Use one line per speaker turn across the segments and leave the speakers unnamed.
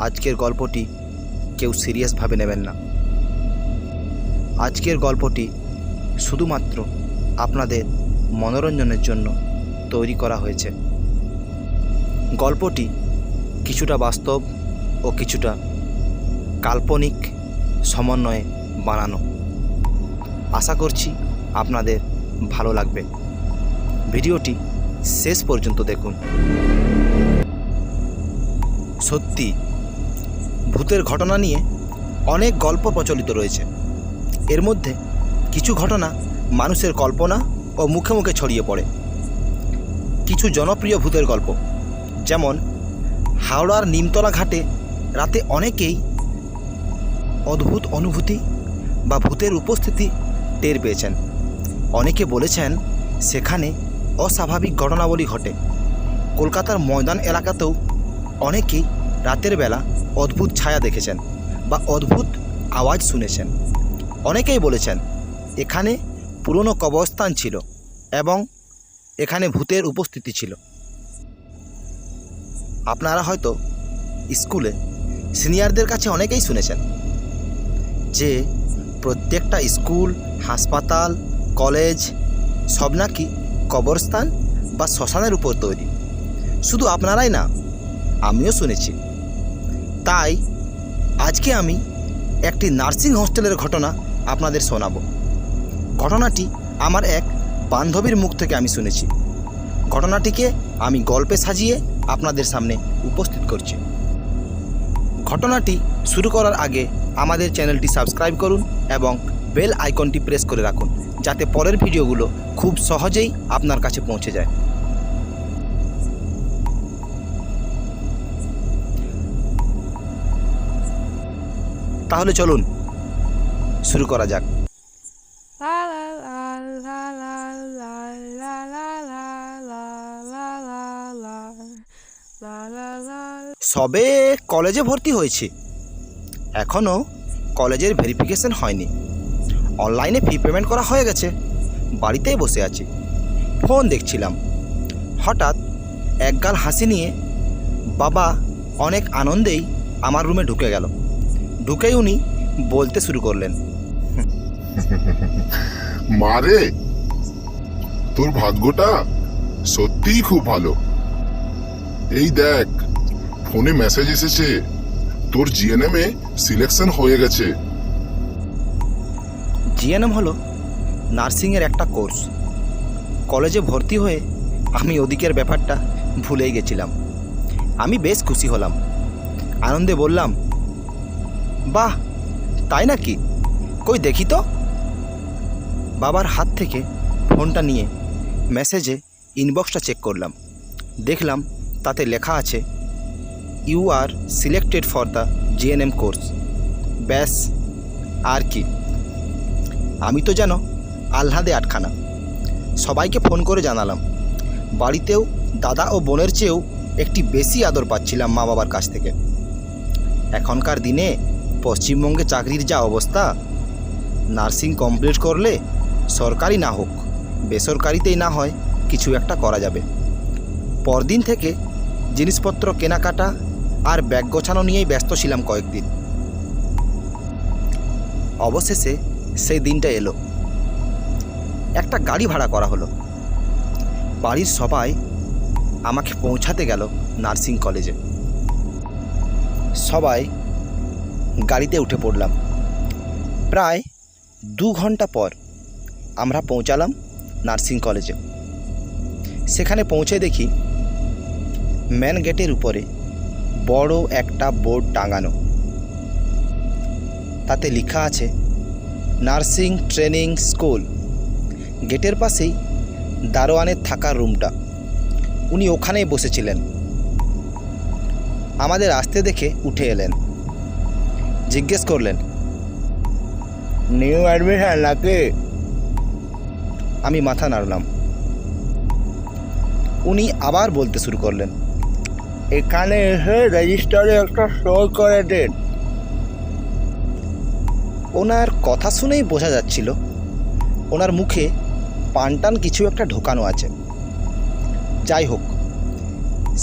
আজকের গল্পটি কেউ সিরিয়াসভাবে নেবেন না। আজকের গল্পটি শুধুমাত্র আপনাদের মনোরঞ্জনের জন্য তৈরি করা হয়েছে। গল্পটি কিছুটা বাস্তব ও কিছুটা কাল্পনিক সমন্বয়ে বানানো। আশা করছি আপনাদের ভালো লাগবে। ভিডিওটি শেষ পর্যন্ত দেখুন। সত্যি ভূতের ঘটনা নিয়ে অনেক গল্প প্রচলিত রয়েছে। এর মধ্যে কিছু ঘটনা মানুষের কল্পনা ও মুখে মুখে ছড়িয়ে পড়ে। কিছু জনপ্রিয় ভূতের গল্প, যেমন হাওড়ার নিমতলা ঘাটে রাতে অনেকেই অদ্ভুত অনুভূতি বা ভূতের উপস্থিতি টের পেয়েছেন। অনেকে বলেছেন সেখানে অস্বাভাবিক ঘটনাবলী ঘটে। কলকাতার ময়দান এলাকাতেও অনেকেই রাতের বেলা অদ্ভুত ছায়া দেখেছেন বা অদ্ভুত আওয়াজ শুনেছেন। অনেকেই বলেছেন এখানে পুরনো কবরস্থান ছিল এবং এখানে ভূতের উপস্থিতি ছিল। আপনারা হয়তো স্কুলে সিনিয়রদের কাছে অনেকেই শুনেছেন যে প্রত্যেকটা স্কুল, হাসপাতাল, কলেজ সব নাকি কবরস্থান বা শ্মশানের উপর তৈরি। শুধু আপনারাই না, আমিও শুনেছি। তাই আজকে আমি একটি নার্সিং হোস্টেলের ঘটনা আপনাদের শোনাবো। ঘটনাটি আমার এক বান্ধবীর মুখ থেকে আমি শুনেছি। ঘটনাটিকে আমি গল্পে সাজিয়ে আপনাদের সামনে উপস্থিত করছি। ঘটনাটি শুরু করার আগে আমাদের চ্যানেলটি সাবস্ক্রাইব করুন এবং বেল আইকনটি প্রেস করে রাখুন, যাতে পরের ভিডিওগুলো খুব সহজেই আপনার কাছে পৌঁছে যায়। তাহলে চলুন শুরু করা যাক। সবে কলেজে ভর্তি হয়েছি, এখনও কলেজের ভেরিফিকেশন হয়নি। অনলাইনে ফি পেমেন্ট করা হয়ে গেছে। বাড়িতেই বসে আছি, ফোন দেখছিলাম। হঠাৎ একগাল হাসি নিয়ে বাবা অনেক আনন্দেই আমার রুমে ঢুকে গেল। ঢুকেই উনি বলতে শুরু করলেন,
মারে, তোর ভাগ্যটা সত্যিই খুব ভালো। এই দেখ, ফোনে মেসেজ এসেছে, তোর জিএনএম এ সিলেকশন হয়ে গেছে।
জিএনএম হলো নার্সিংয়ের একটা কোর্স। কলেজে ভর্তি হয়ে আমি ওদিকের ব্যাপারটা ভুলেই গেছিলাম। আমি বেশ খুশি হলাম, আনন্দে বললাম, বাহ, তাই নাকি? কই দেখি তো। বাবার হাত থেকে ফোনটা নিয়ে মেসেজে ইনবক্সটা চেক করলাম। দেখলাম তাতে লেখা আছে, you are selected for the GNM course. ব্যাস, আর কি। আমি তো যেন আহ্লাদে আটখানা। সবাইকে ফোন করে জানালাম। বাড়িতেও দাদা ও বোনের চেয়েও একটি বেশি আদর পাচ্ছিলাম মা বাবার কাছ থেকে। এখনকার দিনে পশ্চিমবঙ্গে চাকরির যা অবস্থা, নার্সিং কমপ্লিট করলে সরকারি না হোক বেসরকারিতেই না হয় কিছু একটা করা যাবে। পরদিন থেকে জিনিসপত্র কেনাকাটা আর ব্যাগ গোছানো নিয়েই ব্যস্ত ছিলাম কয়েকদিন। অবশেষে সেই দিনটা এলো। একটা গাড়ি ভাড়া করা হলো। বাড়ির সবাই আমাকে পৌঁছাতে গেল নার্সিং কলেজে। সবাই গাড়িতে উঠে পড়লাম। প্রায় 2 ঘন্টা পর আমরা পৌঁছালাম নার্সিং কলেজে। সেখানে পৌঁছে দেখি মেন গেটের উপরে বড় একটা বোর্ড টাঙানো। তাতে লেখা আছে নার্সিং ট্রেনিং স্কুল। গেটের পাশেই দারোয়ানের থাকার রুমটা। উনি ওখানেই বসেছিলেন। আমাদের আসতে দেখে উঠে এলেন। জিজ্ঞেস করলেন, নিউ অ্যাডমিশন নাকি? আমি মাথা নাড়লাম। উনি আবার বলতে শুরু করলেন, এখানে এসে রেজিস্টারে একটা সই করে দেন। ওনার কথা শুনেই বোঝা যাচ্ছিল ওনার মুখে পানটান কিছু একটা ঢোকানো আছে। যাই হোক,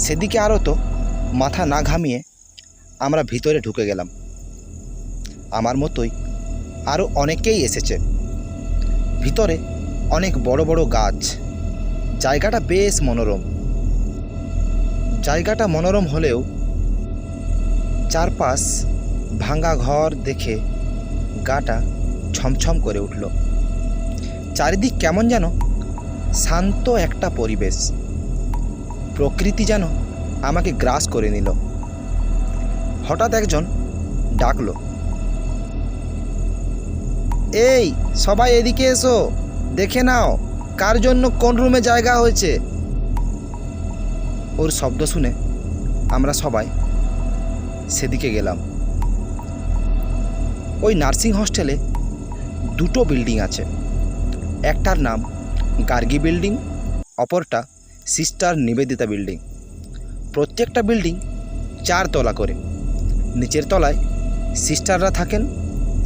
সেদিকে আরও তো মাথা না ঘামিয়ে আমরা ভিতরে ঢুকে গেলাম। আমার মতোই আরও অনেকেই এসেছে। ভিতরে অনেক বড় বড় গাছ। জায়গাটা বেশ মনোরম। জায়গাটা মনোরম হলেও চারপাশ ভাঙা ঘর দেখে গাটা ছমছম করে উঠল। চারিদিক কেমন যেন শান্ত একটা পরিবেশ। প্রকৃতি যেন আমাকে গ্রাস করে নিল। হঠাৎ একজন ডাকলো, এই সবাই এদিকে এসো, দেখে নাও কার জন্য কোন রুমে জায়গা হয়েছে। ওর শব্দ শুনে আমরা সবাই সেদিকে গেলাম। ওই নার্সিং হস্টেলে দুটো বিল্ডিং আছে। একটার নাম গার্গী বিল্ডিং, অপরটা সিস্টার নিবেদিতা বিল্ডিং। প্রত্যেকটা বিল্ডিং 4 তলা করে। নিচের তলায় সিস্টাররা থাকেন,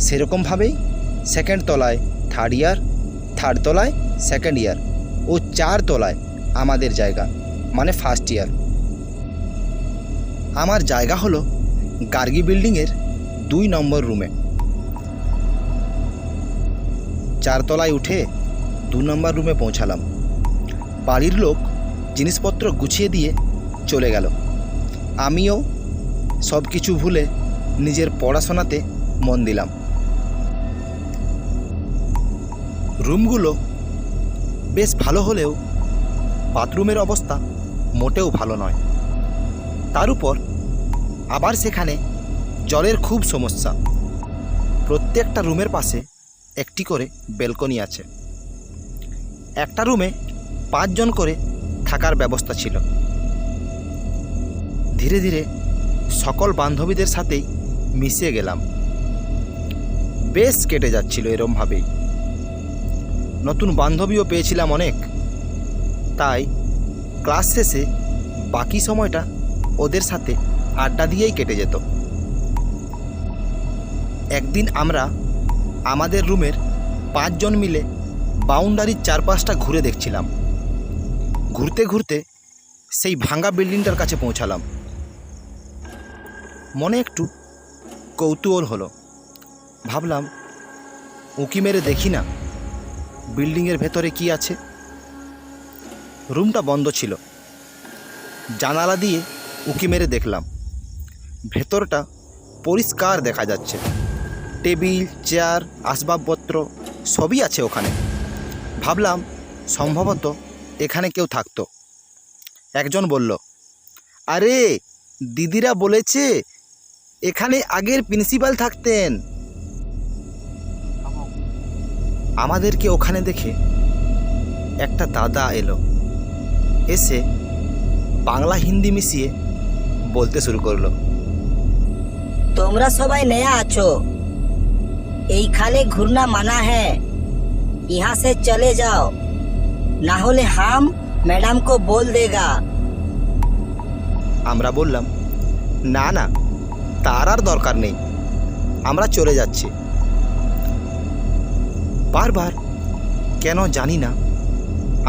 সেরকমভাবেই সেকেন্ড তলায় 3rd ইয়ার, 3rd তলায় 2nd ইয়ার ও 4 তলায় আমাদের জায়গা মানে 1st ইয়ার। আমার জায়গা হলো গার্গী বিল্ডিংয়ের 2 নম্বর রুমে। 4 তলায় উঠে 2 নম্বর রুমে পৌঁছালাম। বাড়ির লোক জিনিসপত্র গুছিয়ে দিয়ে চলে গেল। আমিও সব কিছু ভুলে নিজের পড়াশোনাতে মন দিলাম। রুমগুলো বেশ ভালো হলেও বাথরুমের অবস্থা মোটেও ভালো নয়। তার উপর আবার সেখানে জলের খুব সমস্যা। প্রত্যেকটা রুমের পাশে একটি করে ব্যালকনি আছে। একটা রুমে 5 জন করে থাকার ব্যবস্থা ছিল। ধীরে ধীরে সকল বান্ধবীদের সাথেই মিশে গেলাম। বেশ কেটে যাচ্ছিল এরমভাবেই। নতুন বান্ধবীও পেয়েছিলাম অনেক। তাই ক্লাস শেষে বাকি সময়টা ওদের সাথে আড্ডা দিয়েই কেটে যেত। একদিন আমরা আমাদের রুমের 5 জন মিলে বাউন্ডারির চারপাশটা ঘুরে দেখছিলাম। ঘুরতে ঘুরতে সেই ভাঙা বিল্ডিংটার কাছে পৌঁছালাম। মনে একটু কৌতূহল হলো। ভাবলাম উঁকি মেরে দেখি না বিল্ডিংয়ের ভেতরে কি আছে। রুমটা বন্ধ ছিল। জানালা দিয়ে উঁকি মেরে দেখলাম ভেতরটা পরিষ্কার দেখা যাচ্ছে। টেবিল, চেয়ার, আসবাবপত্র সবই আছে ওখানে। ভাবলাম সম্ভবত এখানে কেউ থাকতো। একজন বলল, আরে দিদিরা বলেছে এখানে আগের প্রিন্সিপাল থাকতেন। আমাদেরকে ওখানে দেখে একটা দাদা এলো। এসে বাংলা হিন্দি মিশিয়ে বলতে শুরু করলো,
তোমরা সবাই নয়া আছো, এইখানে ঘুরনা মানা হ্যাঁ, यहाँ से चले जाओ, ना होले हम मैडम को बोल देगा।
আমরা বললাম, না না, তার আর দরকার নেই, আমরা চলে যাচ্ছি। বারবার কেন জানি না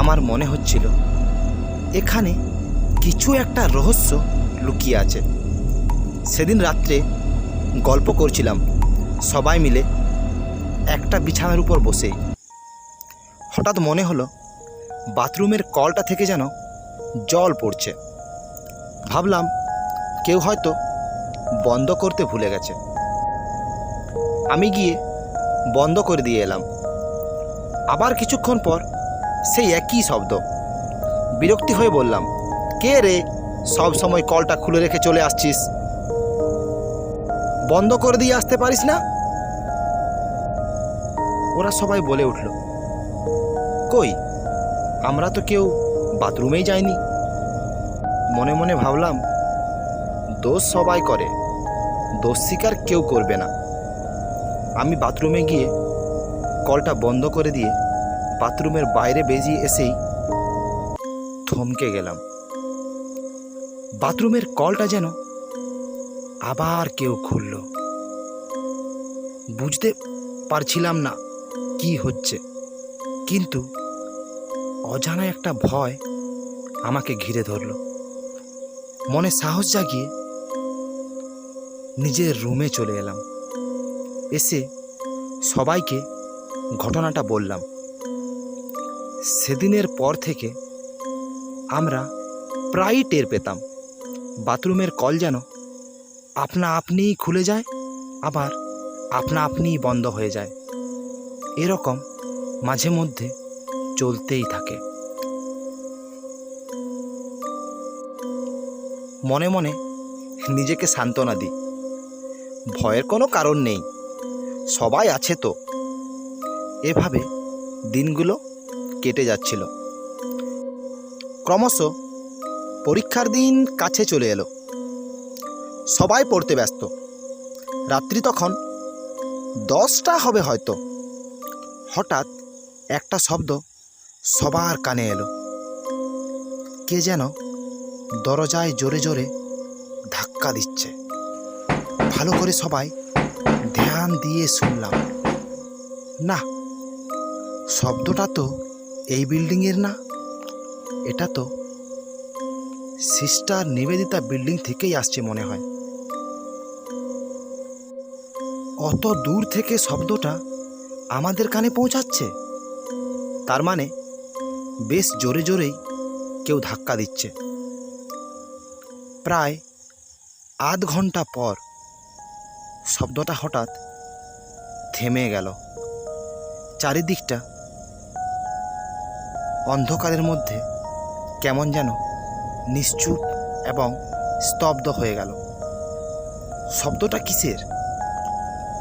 আমার মনে হচ্ছিল এখানে কিছু একটা রহস্য লুকিয়ে আছে। সেদিন রাত্রে গল্প করছিলাম সবাই মিলে একটা বিছানার উপর বসেই। হঠাৎ মনে হলো বাথরুমের কলটা থেকে যেন জল পড়ছে। ভাবলাম কেউ হয়তো বন্ধ করতে ভুলে গেছে। আমি গিয়ে বন্ধ করে দিয়ে এলাম। আবার কিছুক্ষণ পর সেই একই শব্দ। বিরক্তি হয়ে বললাম, কে রে, সব সময় কলটা খুলে রেখে চলে আসছিস, বন্ধ করে দিয়ে আসতে পারিস না? ওরা সবাই বলে উঠল, কই, আমরা তো কেউ বাথরুমেই যাইনি। মনে মনে ভাবলাম, দোষ সবাই করে, দোষ স্বীকার কেউ করবে না। আমি বাথরুমে গিয়ে কলটা বন্ধ করে দিয়ে বাথরুমের বাইরে বেরিয়ে এসেই থমকে গেলাম। বাথরুমের কলটা যেন আবার কেউ খুলল। বুঝতে পারছিলাম না কি হচ্ছে, কিন্তু অজানা একটা ভয় আমাকে ঘিরে ধরল। মনে সাহস জাগিয়ে নিজের রুমে চলে এলাম। এসে সবাইকে ঘটনাটা বললাম। সেদিনের পর থেকে আমরা প্রায়ই টের পেতাম বাথরুমের কল যেন আপনা আপনিই খুলে যায়, আবার আপনা আপনিই বন্ধ হয়ে যায়। এরকম মাঝে মধ্যে চলতেই থাকে। মনে মনে নিজেকে সান্ত্বনা দিই, ভয়ের কোনো কারণ নেই, সবাই আছে তো। এভাবে দিনগুলো কেটে যাচ্ছিল। ক্রমশ পরীক্ষার দিন কাছে চলে এলো। সবাই পড়তে ব্যস্ত। রাত্রি তখন 10টা হবে হয়তো। হঠাৎ একটা শব্দ সবার কানে এলো। কে যেন দরজায় জোরে জোরে ধাক্কা দিচ্ছে। ভালো করে সবাই ধ্যান দিয়ে শুনলাম। না, শব্দটা তো এই বিল্ডিংয়ের না, এটা তো সিস্টার নিবেদিতা বিল্ডিং থেকেই আসছে মনে হয়। অত দূর থেকে শব্দটা আমাদের কানে পৌঁছাচ্ছে, তার মানে বেশ জোরে জোরেই কেউ ধাক্কা দিচ্ছে। প্রায় আধ ঘন্টা পর শব্দটা হঠাৎ থেমে গেল। চারিদিকটা অন্ধকারের মধ্যে কেমন যেন নিশ্চুপ এবং স্তব্ধ হয়ে গেল। শব্দটা কিসের,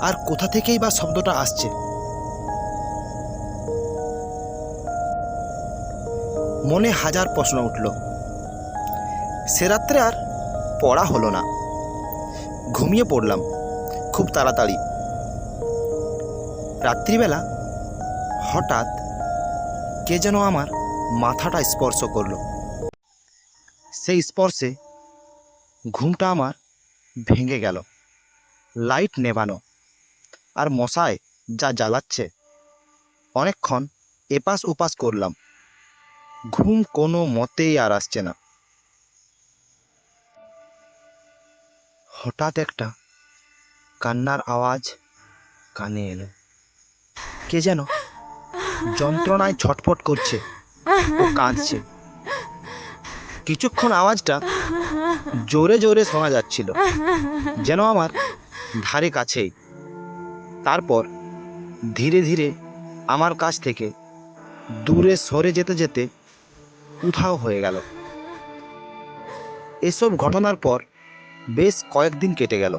আর কোথা থেকেই বা শব্দটা আসছে? মনে হাজার প্রশ্ন উঠল। সে রাত্রে আর পড়া হলো না, ঘুমিয়ে পড়লাম খুব তাড়াতাড়ি। রাত্রিবেলা হঠাৎ কে যেন আমার মাথাটা স্পর্শ করলো। সেই স্পর্শে ঘুমটা আমার ভেঙে গেল। লাইট নেভানো, আর মশায় যা জ্বালাচ্ছে। অনেকক্ষণ এপাশ ওপাশ করলাম, ঘুম কোনো মতেই আর আসছে না। হঠাৎ একটা কান্নার আওয়াজ কানে এলো। কে যেন যন্ত্রণায় ছটফট করছে ও কাঁদছে। কিছুক্ষণ আওয়াজটা জোরে জোরে শোনা যাচ্ছিল, যেন আমার ধারে কাছেই। তারপর ধীরে ধীরে আমার কাছ থেকে দূরে সরে যেতে যেতে উধাও হয়ে গেল। এসব ঘটনার পর বেশ কয়েকদিন কেটে গেল।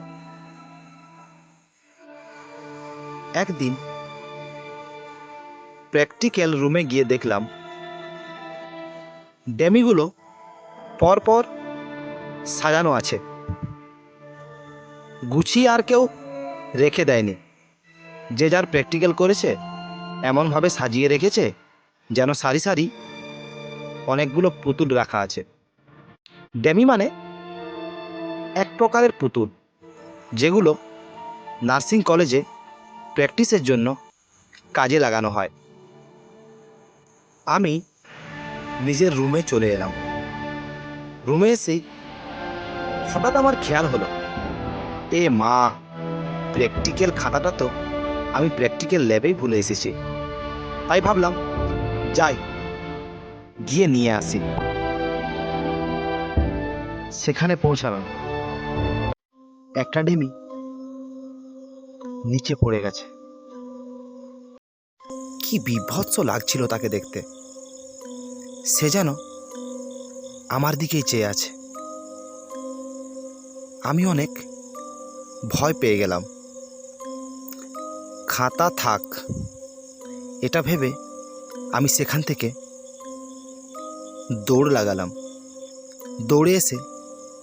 একদিন প্র্যাকটিক্যাল রুমে গিয়ে দেখলাম ডেমিগুলো পরপর সাজানো আছে, গুছিয়ে আর কেউ রেখে দেয়নি। যে যার প্র্যাকটিক্যাল করেছে এমনভাবে সাজিয়ে রেখেছে যেন সারি সারি অনেকগুলো পুতুল রাখা আছে। ডেমি মানে এক প্রকারের পুতুল, যেগুলো নার্সিং কলেজে প্র্যাকটিসের জন্য কাজে লাগানো হয়। আমি নিজের রুমে চলে এলাম। রুমে এসেই হঠাৎ আমার খেয়াল হলো, এ মা, প্র্যাকটিক্যাল খাতাটা তো আমি প্র্যাকটিক্যাল ল্যাবেই ভুলে এসেছি। তাই ভাবলাম যাই, গিয়ে নিয়ে আসি। সেখানে পৌঁছালাম, একটা ডেমি নিচে পড়ে গেছে। কি বিভৎস লাগছিল তাকে দেখতে। সে যেন আমার দিকেই চেয়ে আছে। আমি অনেক ভয় পেয়ে গেলাম। খাতা থাক, এটা ভেবে আমি সেখান থেকে দৌড় লাগালাম। দৌড়ে এসে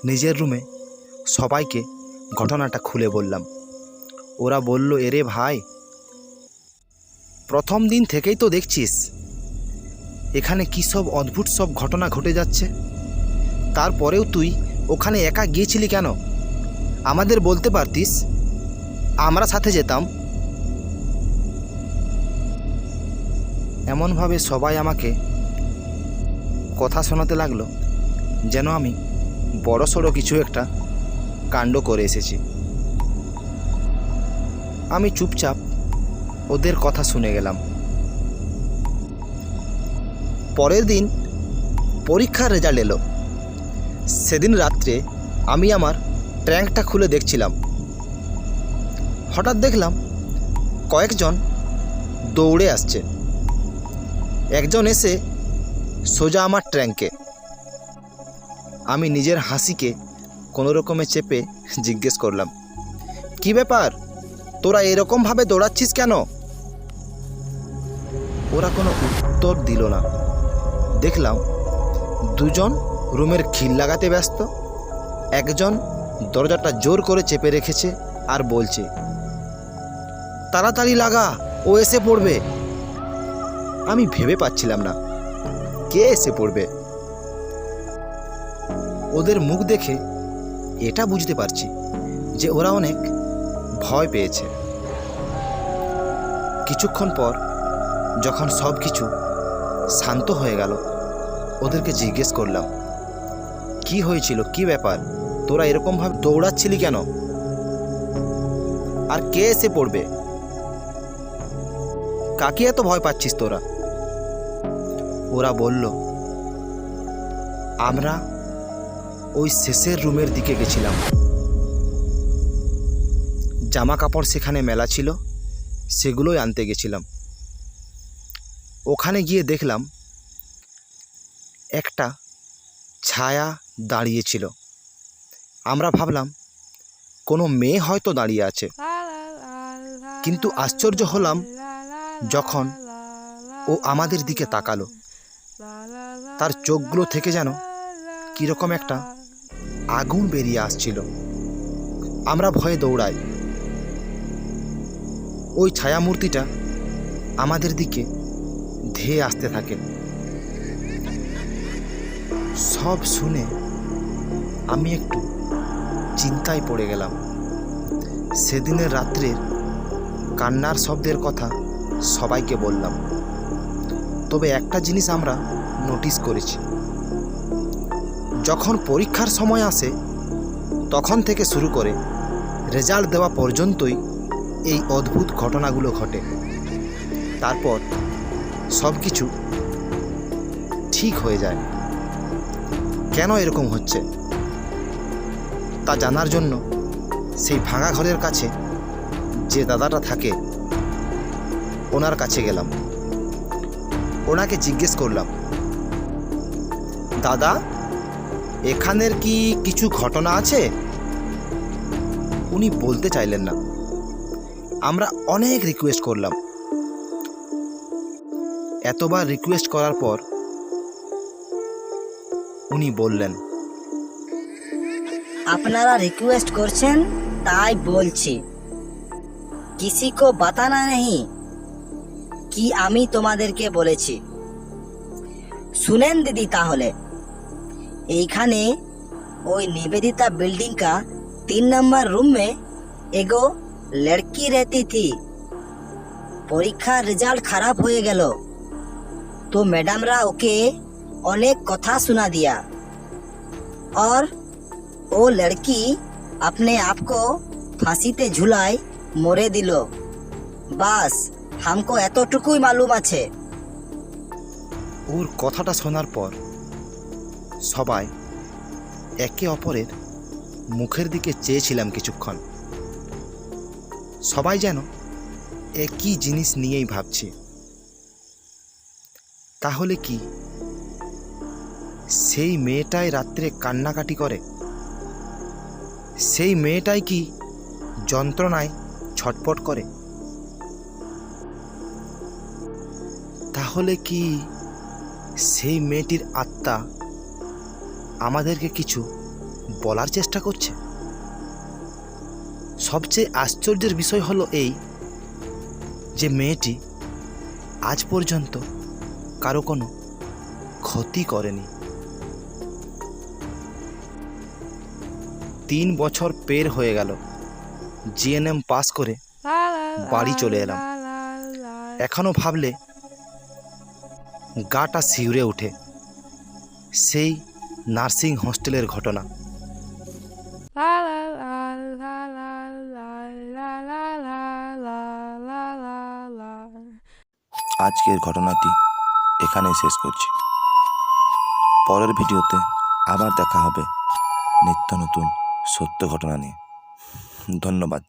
নিজের রুমে সবাইকে ঘটনাটা খুলে বললাম। ওরা বলল, এরে ভাই, প্রথম দিন থেকেই তো দেখছিস এখানে কী সব অদ্ভুত সব ঘটনা ঘটে যাচ্ছে। তারপরেও তুই ওখানে একা গিয়েছিলি কেন? আমাদের বলতে পারতিস, আমরা সাথে যেতাম। এমনভাবে সবাই আমাকে কথা শোনাতে লাগলো যেন আমি বড়সড় কিছু একটা কাণ্ড করে এসেছি। আমি চুপচাপ ওদের কথা শুনে গেলাম। পরের দিন পরীক্ষার রেজাল্ট এলো। সেদিন রাত্রে আমি আমার ট্যাঙ্কটা খুলে দেখছিলাম। হঠাৎ দেখলাম কয়েকজন দৌড়ে আসছে। একজন এসে সোজা আমার ট্যাঙ্কে। আমি নিজের হাসিকে কোনো রকমে চেপে জিজ্ঞেস করলাম, কি ব্যাপার, তোরা এরকমভাবে দৌড়াচ্ছিস কেন? ওরা কোনো উত্তর দিল না। দেখলাম দুজন রুমের খিল লাগাতে ব্যস্ত, একজন দরজাটা জোর করে চেপে রেখেছে আর বলছে, তাড়াতাড়ি লাগা, ও এসে পড়বে। আমি ভেবে পাচ্ছিলাম না কে এসে পড়বে। ওদের মুখ দেখে এটা বুঝতে পারছি যে ওরা অনেক ভয় পেয়েছে। কিছুক্ষণ পর যখন সব কিছু শান্ত হয়ে গেল, ওদেরকে জিজ্ঞেস করলাম, কি হয়েছিল, কি ব্যাপার, তোরা এরকমভাবে দৌড়াচ্ছিলি কেন? আর কে এসে পড়বে? কাকে এত ভয় পাচ্ছিস তোরা? ওরা বলল, আমরা ওই শেষের রুমের দিকে গেছিলাম। জামা কাপড় সেখানে মেলা ছিল, সেগুলোই আনতে গেছিলাম। ওখানে গিয়ে দেখলাম একটা ছায়া দাঁড়িয়েছিল। আমরা ভাবলাম কোনো মেয়ে হয়তো দাঁড়িয়ে আছে, কিন্তু আশ্চর্য হলাম যখন ও আমাদের দিকে তাকালো। তার চোখগুলো থেকে যেন কীরকম একটা আগুন বেরিয়ে আসছিল। আমরা ভয়ে দৌড়াই। ওই ছায়ামূর্তিটা আমাদের দিকে ধেয়ে আসতে থাকে। সব শুনে আমি একটু চিন্তায় পড়ে গেলাম। সেদিনের রাত্রের কান্নার শব্দের কথা সবাইকে বললাম। তবে একটা জিনিস আমরা নোটিস করেছি, যখন পরীক্ষার সময় আসে তখন থেকে শুরু করে রেজাল্ট দেওয়া পর্যন্তই এই অদ্ভুত ঘটনাগুলো ঘটে। তারপর সব কিছু ঠিক হয়ে যায়। কেন এরকম হচ্ছে তা জানার জন্য সেই ভাঙা ঘরের কাছে যে দাদাটা থাকে ওনার কাছে গেলাম। ওনাকে জিজ্ঞেস করলাম, দাদা, এখানের কি কিছু ঘটনা আছে? উনি বলতে চাইলেন না। আমরা অনেক রিকোয়েস্ট করলাম। এতবার রিকোয়েস্ট করার পর উনি বললেন,
আপনারা রিকোয়েস্ট করছেন তাই বলছি, কিসি কো বাতানা নেই কি আমি তোমাদেরকে বলেছি। শুনেন দিদি, তাহলে এইখানে ওই निवेदिता बिल्डिंग का 3 नंबर रूम में एगो लड़की रहती थी। परीक्षा रिजल्ट खराब हो गल तो मैडमरा ओके अनेक कथा सुना दिया और वो लड़की अपने आप को फांसीते झुलाए मरे दिलो। बस हमको एतटुकुई मालूम आछे।
ওর কথাটা শোনার পর সবাই একে অপরের মুখের দিকে চেয়েছিলাম কিছুক্ষণ। সবাই যেন একই জিনিস নিয়েই ভাবছে। তাহলে কি সেই মেয়েটাই রাত্রে কান্নাকাটি করে? সেই মেয়েটাই কি যন্ত্রণায় ছটপট করে? তাহলে কি সেই মেয়েটির আত্মা আমাদেরকে কিছু বলার চেষ্টা করছে? সবচেয়ে আশ্চর্যের বিষয় হলো এই যে মেয়েটি আজ পর্যন্ত কারো কোনো ক্ষতি করেনি। 3 বছর পের হয়ে গেল জিএনএম পাস করে বাড়ি চলে এলাম। এখনো ভাবলে গাটা শিউরে ওঠে সেই নার্সিং হোস্টেলের ঘটনা।
La la la la la la la la la la la la la.
আজকের ঘটনাটি এখানেই শেষ করছি। পরের ভিডিওতে আবার দেখা হবে নিত্য নতুন সত্য ঘটনা নিয়ে। ধন্যবাদ।